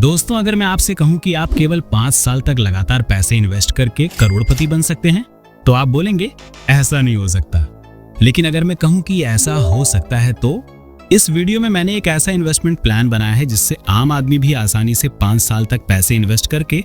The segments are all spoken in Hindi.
दोस्तों, अगर मैं आपसे कहूं कि आप केवल 5 साल तक लगातार पैसे इन्वेस्ट करके करोड़पति बन सकते हैं, तो आप बोलेंगे ऐसा नहीं हो सकता। लेकिन अगर मैं कहूं कि ऐसा हो सकता है, तो इस वीडियो में मैंने एक ऐसा इन्वेस्टमेंट प्लान बनाया है जिससे आम आदमी भी आसानी से 5 साल तक पैसे इन्वेस्ट करके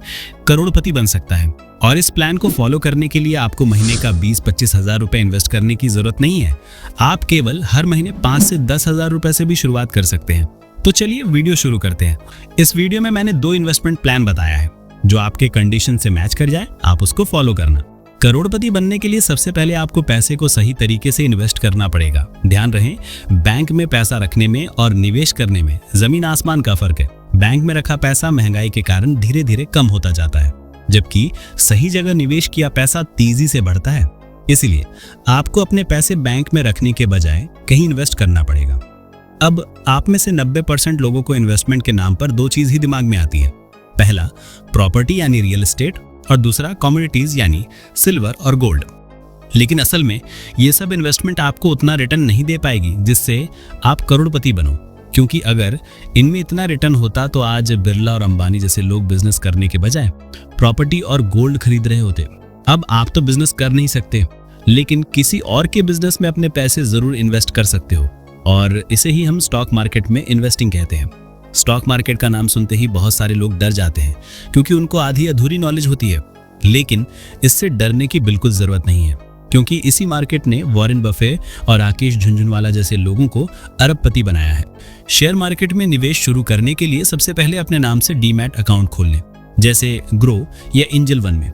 करोड़पति बन सकता है। और इस प्लान को फॉलो करने के लिए आपको महीने का 20-25 हजार रुपए इन्वेस्ट करने की जरूरत नहीं है। आप केवल हर महीने 5 से 10 हजार रुपए से भी शुरुआत कर सकते हैं। तो चलिए वीडियो शुरू करते हैं। इस वीडियो में मैंने 2 इन्वेस्टमेंट प्लान बताया है जो आपके कंडीशन से मैच कर जाए, आप उसको फॉलो करना। करोड़पति बनने के लिए सबसे पहले आपको पैसे को सही तरीके से इन्वेस्ट करना पड़ेगा। ध्यान रहे, बैंक में पैसा रखने में और निवेश करने में जमीन आसमान का फर्क है। बैंक में रखा पैसा महंगाई के कारण धीरे धीरे कम होता जाता है, जबकि सही जगह निवेश किया पैसा तेजी से बढ़ता है। इसीलिए आपको अपने पैसे बैंक में रखने के बजाय कहीं इन्वेस्ट करना पड़ेगा। अब आप में से 90% लोगों को इन्वेस्टमेंट के नाम पर 2 चीज ही दिमाग में आती है। पहला प्रॉपर्टी यानी रियल एस्टेट, और दूसरा कमोडिटीज यानी सिल्वर और गोल्ड। लेकिन असल में ये सब इन्वेस्टमेंट आपको उतना रिटर्न नहीं दे पाएगी जिससे आप करोड़पति बनो, क्योंकि अगर इनमें इतना रिटर्न होता तो आज बिरला और अंबानी जैसे लोग बिजनेस करने के बजाय प्रॉपर्टी और गोल्ड खरीद रहे होते। अब आप तो बिजनेस कर नहीं सकते, लेकिन किसी और के बिजनेस में अपने पैसे जरूर इन्वेस्ट कर सकते हो, और इसे ही हम स्टॉक मार्केट में इन्वेस्टिंग कहते हैं। स्टॉक मार्केट का नाम सुनते ही बहुत सारे लोग डर जाते हैं, क्योंकि उनको आधी अधूरी नॉलेज होती है। लेकिन इससे डरने की बिल्कुल जरूरत नहीं है, क्योंकि इसी मार्केट ने वॉरेन बफे और राकेश झुनझुनवाला जैसे लोगों को अरबपति बनाया है। शेयर मार्केट में निवेश शुरू करने के लिए सबसे पहले अपने नाम से डीमैट अकाउंट खोल लें, जैसे ग्रो या एंजल वन में।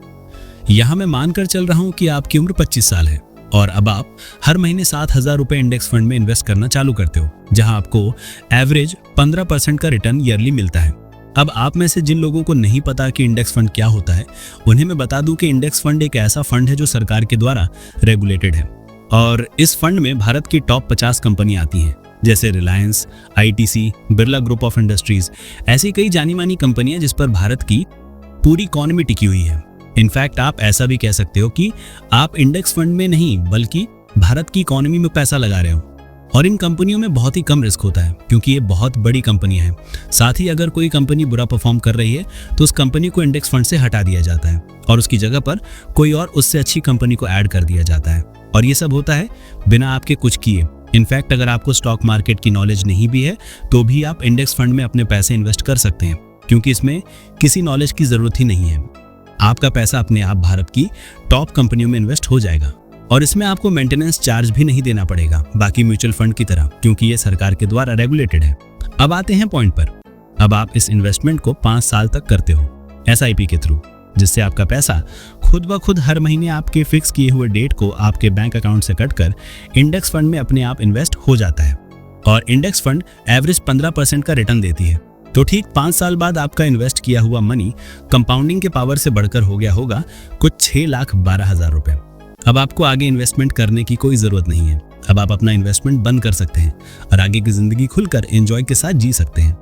यहाँ मैं मानकर चल रहा हूँ कि आपकी उम्र 25 साल है और अब आप हर महीने 7,000 रुपए इंडेक्स फंड में इन्वेस्ट करना चालू करते हो, जहां आपको एवरेज 15% का रिटर्न ईयरली मिलता है। अब आप में से जिन लोगों को नहीं पता कि इंडेक्स फंड क्या होता है, उन्हें मैं बता दूं कि इंडेक्स फंड एक ऐसा फंड है जो सरकार के द्वारा रेगुलेटेड है, और इस फंड में भारत की टॉप 50 कंपनियां आती हैं, जैसे Reliance, ITC, Birla group of industries. ऐसी कई जानी मानी कंपनियां जिस पर भारत की पूरी इकोनॉमी टिकी हुई है। इनफैक्ट आप ऐसा भी कह सकते हो कि आप इंडेक्स फंड में नहीं बल्कि भारत की इकोनॉमी में पैसा लगा रहे हो। और इन कंपनियों में बहुत ही कम रिस्क होता है, क्योंकि ये बहुत बड़ी कंपनियां हैं। साथ ही अगर कोई कंपनी बुरा परफॉर्म कर रही है तो उस कंपनी को इंडेक्स फंड से हटा दिया जाता है और उसकी जगह पर कोई और उससे अच्छी कंपनी को ऐड कर दिया जाता है। और ये सब होता है बिना आपके कुछ किए। इनफैक्ट अगर आपको स्टॉक मार्केट की नॉलेज नहीं भी है तो भी आप इंडेक्स फंड में अपने पैसे इन्वेस्ट कर सकते हैं, क्योंकि इसमें किसी नॉलेज की जरूरत ही नहीं है। आपका पैसा अपने आप भारत की टॉप कंपनियों में इन्वेस्ट हो जाएगा, और इसमें आपको मेंटेनेंस चार्ज भी नहीं देना पड़ेगा बाकी म्यूचुअल फंड की तरह, क्योंकि ये सरकार के द्वारा रेगुलेटेड है। अब आते हैं पॉइंट पर। अब आप इस इन्वेस्टमेंट को 5 साल तक करते हो SIP के थ्रू, जिससे आपका पैसा खुद ब खुद हर महीने आपके फिक्स किए हुए डेट को आपके बैंक अकाउंट से कटकर इंडेक्स फंड में अपने आप इन्वेस्ट हो जाता है। और इंडेक्स फंड एवरेज 15% का रिटर्न देती है। तो ठीक 5 साल बाद आपका इन्वेस्ट किया हुआ मनी कंपाउंडिंग के पावर से बढ़कर हो गया होगा कुछ 6,12,000 रुपए। अब आपको आगे इन्वेस्टमेंट करने की कोई जरूरत नहीं है। अब आप अपना इन्वेस्टमेंट बंद कर सकते हैं और आगे की जिंदगी खुलकर एंजॉय के साथ जी सकते हैं।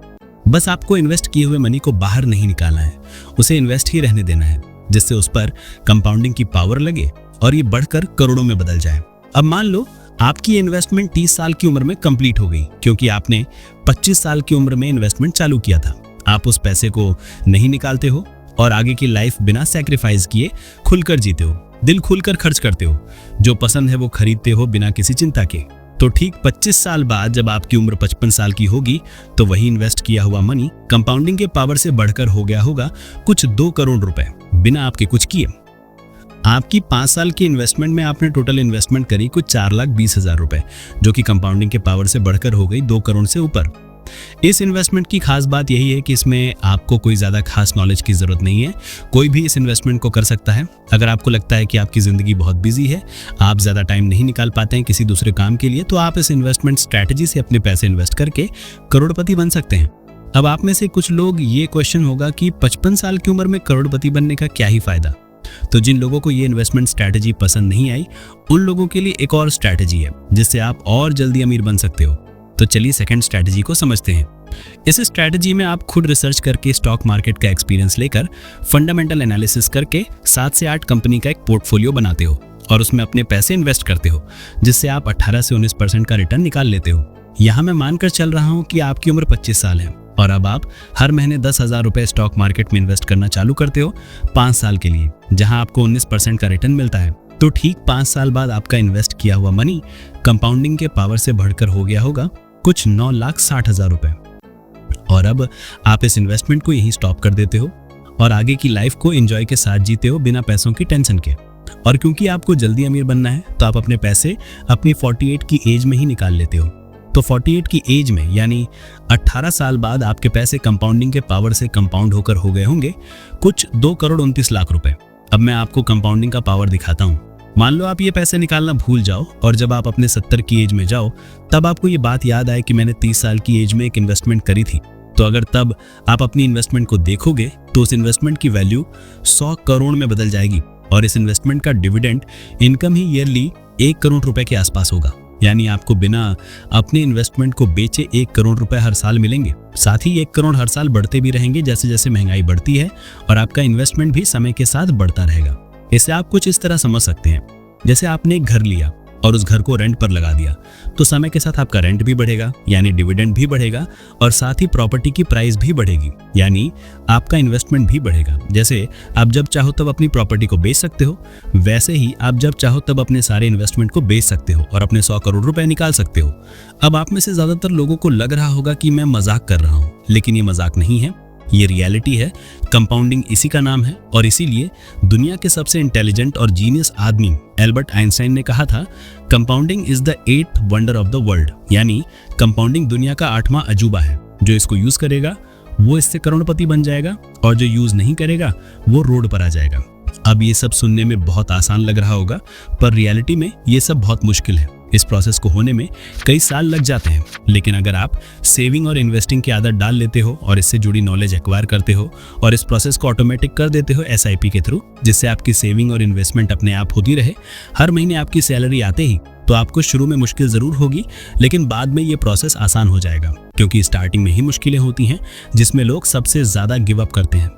बस आपको इन्वेस्ट किए हुए मनी को बाहर नहीं निकालना है, उसे इन्वेस्ट ही रहने देना है, जिससे उस पर कंपाउंडिंग की पावर लगे और ये बढ़कर करोड़ों में बदल जाए। अब मान लो आपकी इन्वेस्टमेंट 30 साल की उम्र में कंप्लीट हो गई, क्योंकि आपने 25 साल की उम्र में इन्वेस्टमेंट चालू किया था। आप उस पैसे को नहीं निकालते हो और आगे की लाइफ बिना सैक्रिफाइस किए खुलकर जीते हो, दिल खुलकर खर्च करते हो, जो पसंद है वो खरीदते हो बिना किसी चिंता के। तो ठीक 25 साल बाद जब आपकी उम्र 55 साल की होगी तो वही इन्वेस्ट किया हुआ मनी कंपाउंडिंग के पावर से बढ़कर हो गया होगा कुछ 2 करोड़ रुपए बिना आपके कुछ किए। आपकी 5 साल की इन्वेस्टमेंट में आपने टोटल इन्वेस्टमेंट करी कुछ 4,20,000 रुपए, जो कि कंपाउंडिंग के पावर से बढ़कर हो गई 2 करोड़ से ऊपर। इस इन्वेस्टमेंट की खास बात यही है कि इसमें आपको कोई ज्यादा खास नॉलेज की जरूरत नहीं है। कोई भी इस इन्वेस्टमेंट को कर सकता है। अगर आपको लगता है कि आपकी जिंदगी बहुत बिजी है, आप ज्यादा टाइम नहीं निकाल पाते हैं किसी दूसरे काम के लिए, तो आप इस इन्वेस्टमेंट स्ट्रैटेजी से अपने पैसे इन्वेस्ट करके करोड़पति बन सकते हैं। अब आप में से कुछ लोग ये क्वेश्चन होगा कि 55 साल की उम्र में करोड़पति बनने का क्या ही फायदा। तो जिन लोगों को ये इन्वेस्टमेंट स्ट्रैटेजी पसंद नहीं आई, उन लोगों के लिए एक और स्ट्रैटेजी है जिससे आप और जल्दी अमीर बन सकते हो। तो चलिए सेकंड स्ट्रैटेजी को समझते हैं। इस स्ट्रैटेजी में आप खुद रिसर्च करके स्टॉक मार्केट का एक्सपीरियंस लेकर फंडामेंटल एनालिसिस करके 7 से 8 कंपनी का एक पोर्टफोलियो बनाते हो और उसमें अपने पैसे इन्वेस्ट करते हो, जिससे आप 18 से 19% का रिटर्न निकाल लेते हो। यहाँ मैं मानकर चल रहा हूँ कि आपकी उम्र 25 साल है और अब आप हर महीने 10,000 रुपए स्टॉक मार्केट में इन्वेस्ट करना चालू करते हो 5 साल के लिए, जहां आपको 19% का रिटर्न मिलता है। तो ठीक 5 साल बाद आपका इन्वेस्ट किया हुआ मनी कंपाउंडिंग के पावर से बढ़कर हो गया होगा कुछ 9,60,000 रुपए। और अब आप इस इन्वेस्टमेंट को यहीं स्टॉप कर देते हो और आगे की लाइफ को एंजॉय के साथ जीते हो बिना पैसों की टेंशन के। और क्योंकि आपको जल्दी अमीर बनना है तो आप अपने पैसे अपनी 48 की एज में ही निकाल लेते हो। तो 48 की एज में यानी 18 साल बाद आपके पैसे कंपाउंडिंग के पावर से कंपाउंड होकर हो गए होंगे कुछ 2,29,00,000 रुपए। अब मैं आपको कंपाउंडिंग का पावर दिखाता हूँ। मान लो आप ये पैसे निकालना भूल जाओ और जब आप अपने 70 की एज में जाओ तब आपको ये बात याद आए कि मैंने 30 साल की एज में एक इन्वेस्टमेंट करी थी। तो अगर तब आप अपनी इन्वेस्टमेंट को देखोगे तो उस इन्वेस्टमेंट की वैल्यू 100 करोड़ में बदल जाएगी और इस इन्वेस्टमेंट का डिविडेंड इनकम ही ईयरली 1 करोड़ रुपए के आसपास होगा। यानी आपको बिना अपने इन्वेस्टमेंट को बेचे 1 करोड़ रुपए हर साल मिलेंगे। साथ ही 1 करोड़ हर साल बढ़ते भी रहेंगे जैसे जैसे महंगाई बढ़ती है और आपका इन्वेस्टमेंट भी समय के साथ बढ़ता रहेगा। इसे आप कुछ इस तरह समझ सकते हैं, जैसे आपने एक घर लिया और उस घर को रेंट पर लगा दिया तो समय के साथ आपका रेंट भी बढ़ेगा यानी डिविडेंड भी बढ़ेगा और साथ ही प्रॉपर्टी की प्राइस भी बढ़ेगी यानी आपका इन्वेस्टमेंट भी बढ़ेगा। जैसे आप जब चाहो तब अपनी प्रॉपर्टी को बेच सकते हो, वैसे ही आप जब चाहो तब अपने सारे इन्वेस्टमेंट को बेच सकते हो और अपने 100 करोड़ रुपए निकाल सकते हो। अब आप में से ज्यादातर लोगों को लग रहा होगा कि मैं मजाक कर रहा हूँ, लेकिन ये मजाक नहीं है, ये रियलिटी है। कंपाउंडिंग इसी का नाम है और इसीलिए दुनिया के सबसे इंटेलिजेंट और जीनियस आदमी एल्बर्ट आइंस्टाइन ने कहा था compounding is the 8th wonder of the world, यानी कंपाउंडिंग दुनिया का 8वां अजूबा है। जो इसको यूज करेगा वो इससे करोड़पति बन जाएगा और जो यूज नहीं करेगा वो रोड पर आ जाएगा। अब ये सब सुनने में बहुत आसान लग रहा होगा पर रियलिटी में ये सब बहुत मुश्किल है। इस प्रोसेस को होने में कई साल लग जाते हैं, लेकिन अगर आप सेविंग और इन्वेस्टिंग की आदत डाल लेते हो और इससे जुड़ी नॉलेज एक्वायर करते हो और इस प्रोसेस को ऑटोमेटिक कर देते हो SIP के थ्रू, जिससे आपकी सेविंग और इन्वेस्टमेंट अपने आप होती रहे, हर महीने आपकी सैलरी आते ही, तो आपको शुरू में मुश्किल जरूर होगी लेकिन बाद में ये प्रोसेस आसान हो जाएगा, क्योंकि स्टार्टिंग में ही मुश्किलें होती हैं जिसमें लोग सबसे ज्यादा गिव अप करते हैं।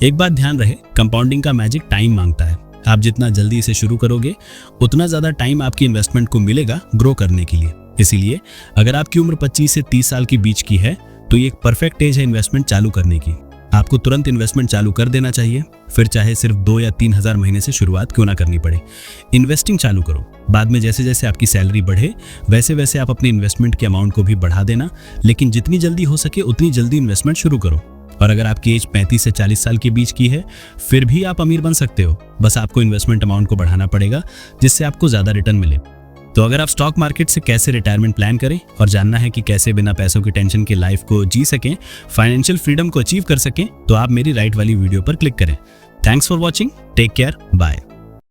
एक बात ध्यान रहे, कंपाउंडिंग का मैजिक टाइम मांगता है। आप जितना जल्दी इसे शुरू करोगे उतना ज्यादा टाइम आपकी इन्वेस्टमेंट को मिलेगा ग्रो करने के लिए। इसीलिए अगर आपकी उम्र 25 से 30 साल के बीच की है तो ये एक परफेक्ट एज है इन्वेस्टमेंट चालू करने की। आपको तुरंत इन्वेस्टमेंट चालू कर देना चाहिए, फिर चाहे सिर्फ 2 या 3 हज़ार महीने से शुरुआत क्यों ना करनी पड़े। इन्वेस्टिंग चालू करो, बाद में जैसे जैसे आपकी सैलरी बढ़े वैसे वैसे आप अपने इन्वेस्टमेंट के अमाउंट को भी बढ़ा देना, लेकिन जितनी जल्दी हो सके उतनी जल्दी इन्वेस्टमेंट शुरू करो। और अगर आपकी एज 35 से 40 साल के बीच की है फिर भी आप अमीर बन सकते हो, बस आपको इन्वेस्टमेंट अमाउंट को बढ़ाना पड़ेगा जिससे आपको ज्यादा रिटर्न मिले। तो अगर आप स्टॉक मार्केट से कैसे रिटायरमेंट प्लान करें और जानना है कि कैसे बिना पैसों की टेंशन की लाइफ को जी सकें, फाइनेंशियल फ्रीडम को अचीव कर सकें, तो आप मेरी राइट वाली वीडियो पर क्लिक करें। Thanks for watching, take care, bye.